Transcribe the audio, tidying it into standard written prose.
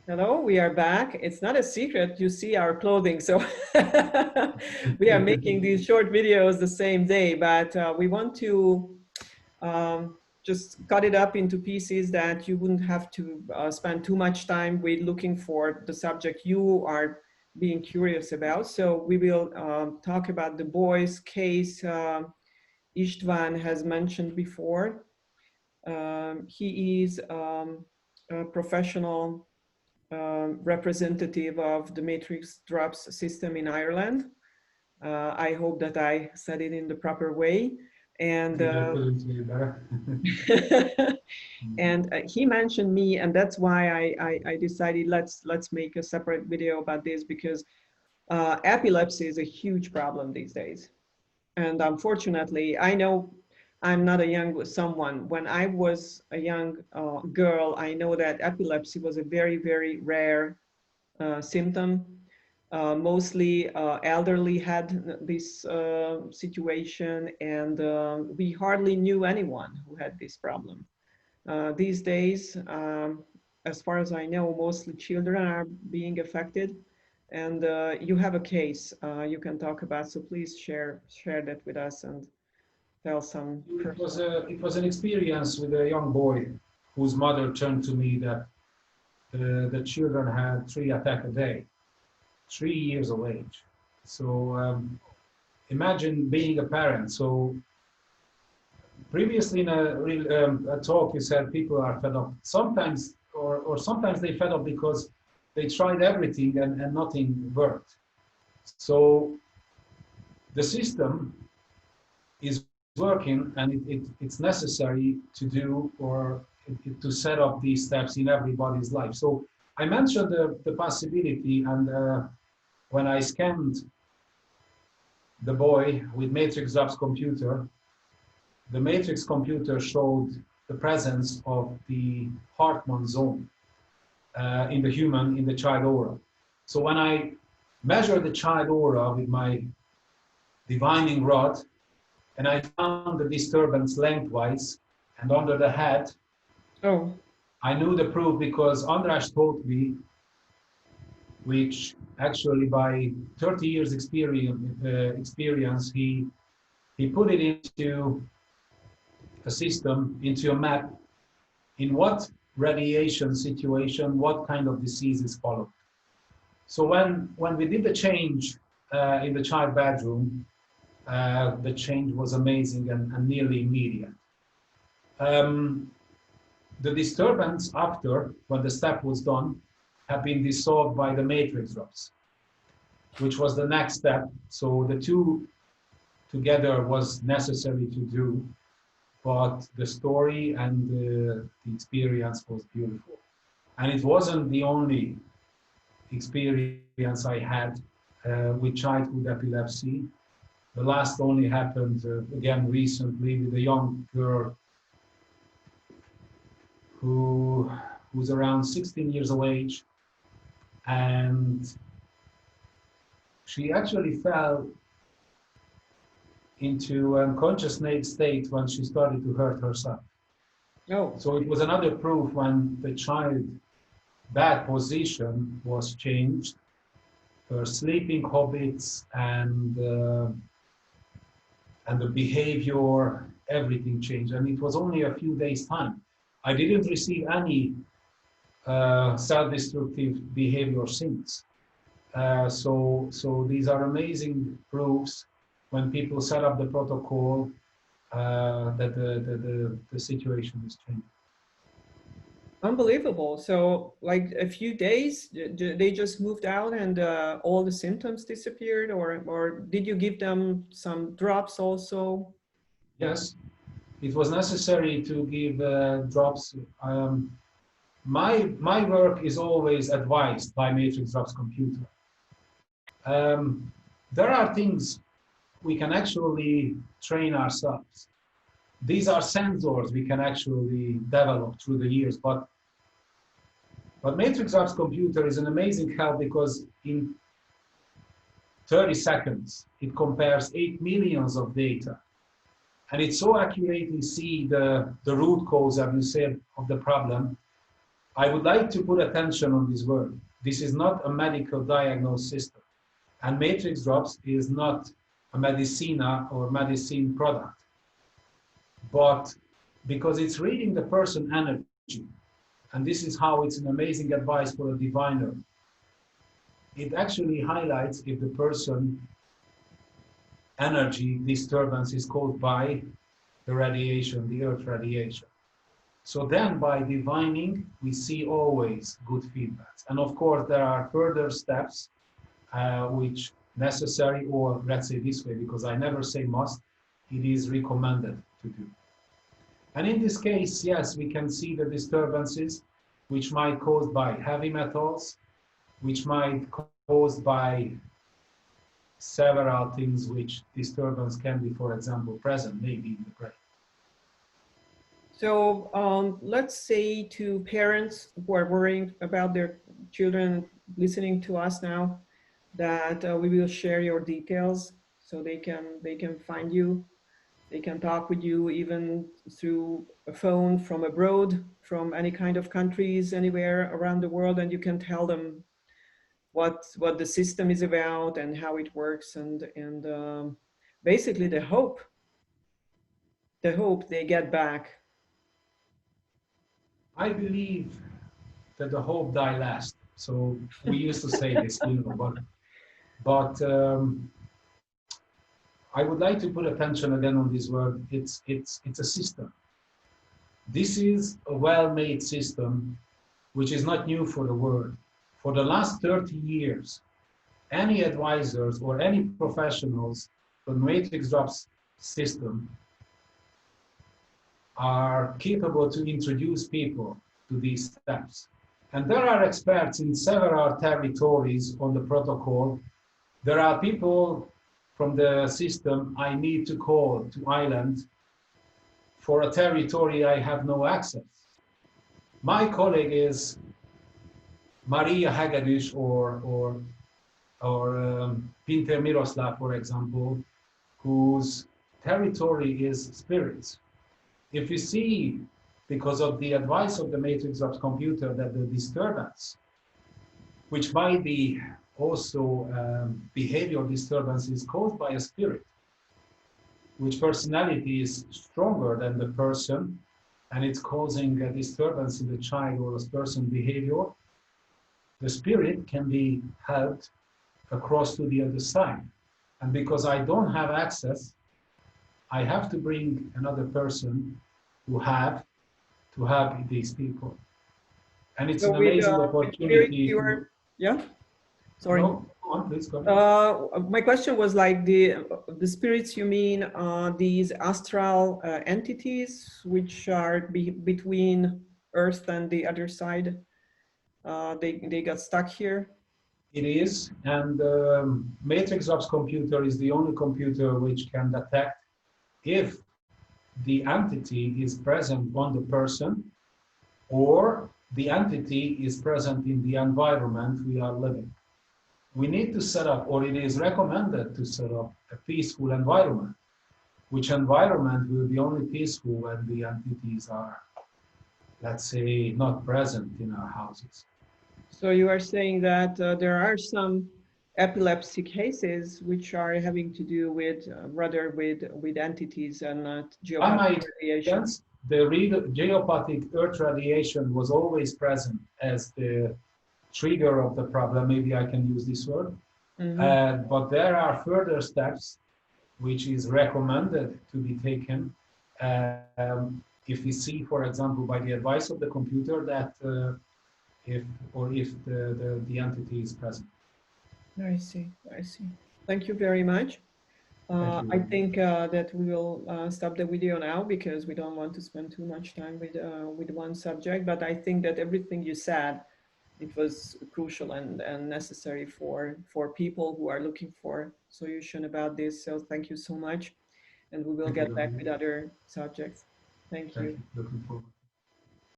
Hello, we are back. It's not a secret, you see our clothing. So we are making these short videos the same day, but we want to just cut it up into pieces that you wouldn't have to spend too much time with looking for the subject you are being curious about. So we will talk about the boy's case Istvan has mentioned before. He is a professional representative of the matrix drops system in Ireland. I hope that I said it in the proper way. And and he mentioned me, and that's why I decided let's make a separate video about this, because epilepsy is a huge problem these days. And unfortunately, I know I'm not a young someone. When I was a young girl, I know that epilepsy was a very, very rare symptom. Mostly elderly had this situation, and we hardly knew anyone who had this problem. These days, as far as I know, mostly children are being affected, and you have a case you can talk about. So please share that with us and tell some. It was an experience with a young boy whose mother turned to me that the children had 3 attacks a day, 3 years of age. So imagine being a parent. So previously in a talk you said people are fed up. Sometimes, or sometimes they fed up because they tried everything and nothing worked. So the system is working, and it's necessary to do, or to set up these steps in everybody's life. So I mentioned the possibility, and when I scanned the boy with matrix drops computer, the matrix computer showed the presence of the Hartmann zone in the human, in the child aura. So when I measured the child aura with my divining rod, and I found the disturbance lengthwise and under the head. Oh. I knew the proof because András told me, which actually by 30 years experience, he put it into a system, into a map, in what radiation situation, what kind of diseases follow. So when we did the change in the child bedroom, the change was amazing and nearly immediate. The disturbance after, when the step was done, had been dissolved by the matrix drops, which was the next step. So the two together was necessary to do, but the story and the experience was beautiful. And it wasn't the only experience I had with childhood epilepsy. The last only happened again recently with a young girl who was around 16 years of age, and she actually fell into an unconscious state when she started to hurt herself. Oh. So it was another proof when the child bed position was changed, her sleeping habits and the behavior, everything changed. And it was only a few days' time. I didn't receive any self-destructive behavior since. So these are amazing proofs when people set up the protocol that the situation is changing. Unbelievable. So like a few days, they just moved out and all the symptoms disappeared, or did you give them some drops also? Yes, it was necessary to give drops. My work is always advised by matrix drops computer. There are things we can actually train ourselves. These are sensors we can actually develop through the years, but matrix drops computer is an amazing help because in 30 seconds it compares 8 millions of data, and it so accurately see the root cause, as you said, of the problem. I would like to put attention on this word. This is not a medical diagnosis system. And matrix drops is not a medicina or medicine product, but because it's reading the person energy, and this is how it's an amazing advice for a diviner. It actually highlights if the person energy disturbance is caused by the radiation, the earth radiation. So then by divining, we see always good feedbacks. And of course, there are further steps which necessary, or let's say this way, because I never say must, it is recommended to do. And in this case, yes, we can see the disturbances which might caused by heavy metals, which might caused by several things which disturbance can be, for example, present, maybe in the brain. So let's say to parents who are worrying about their children listening to us now, that we will share your details so they can find you. They can talk with you even through a phone from abroad, from any kind of countries, anywhere around the world, and you can tell them what the system is about and how it works, and basically the hope they get back. I believe that the hope die last. So we used to say this, but I would like to put attention again on this word. It's a system. This is a well-made system, which is not new for the world. For the last 30 years, any advisors or any professionals from matrix drops system are capable to introduce people to these steps. And there are experts in several territories on the protocol. There are people from the system I need to call to island for a territory I have no access. My colleague is Maria Hegedűs or Pinter Miroslav, for example, whose territory is spirits. If you see, because of the advice of the matrix of computer, that the disturbance, which might be also behavioral disturbance, is caused by a spirit, which personality is stronger than the person, and it's causing a disturbance in the child or a person's behavior, the spirit can be helped across to the other side. And because I don't have access, I have to bring another person who have to help these people. And it's So an amazing opportunity. Yeah, sorry. No, go on, please go ahead. My question was like the spirits, you mean these astral entities which are between Earth and the other side? They got stuck here. It is, and matrix ops computer is the only computer which can detect if the entity is present on the person or the entity is present in the environment we are living. We need to set up, or it is recommended to set up, a peaceful environment, which environment will be only peaceful when the entities are, let's say, not present in our houses. So you are saying that there are some epilepsy cases which are having to do with rather with entities and not geopathic radiation. The geopathic earth radiation was always present as the trigger of the problem. Maybe I can use this word. Mm-hmm. But there are further steps which is recommended to be taken if we see, for example, by the advice of the computer that if the entity is present. I see. Thank you very much. I think that we will stop the video now because we don't want to spend too much time with one subject. But I think that everything you said, it was crucial and necessary for people who are looking for solution about this. So thank you so much, and we will get back with other subjects. Thank you. Looking forward.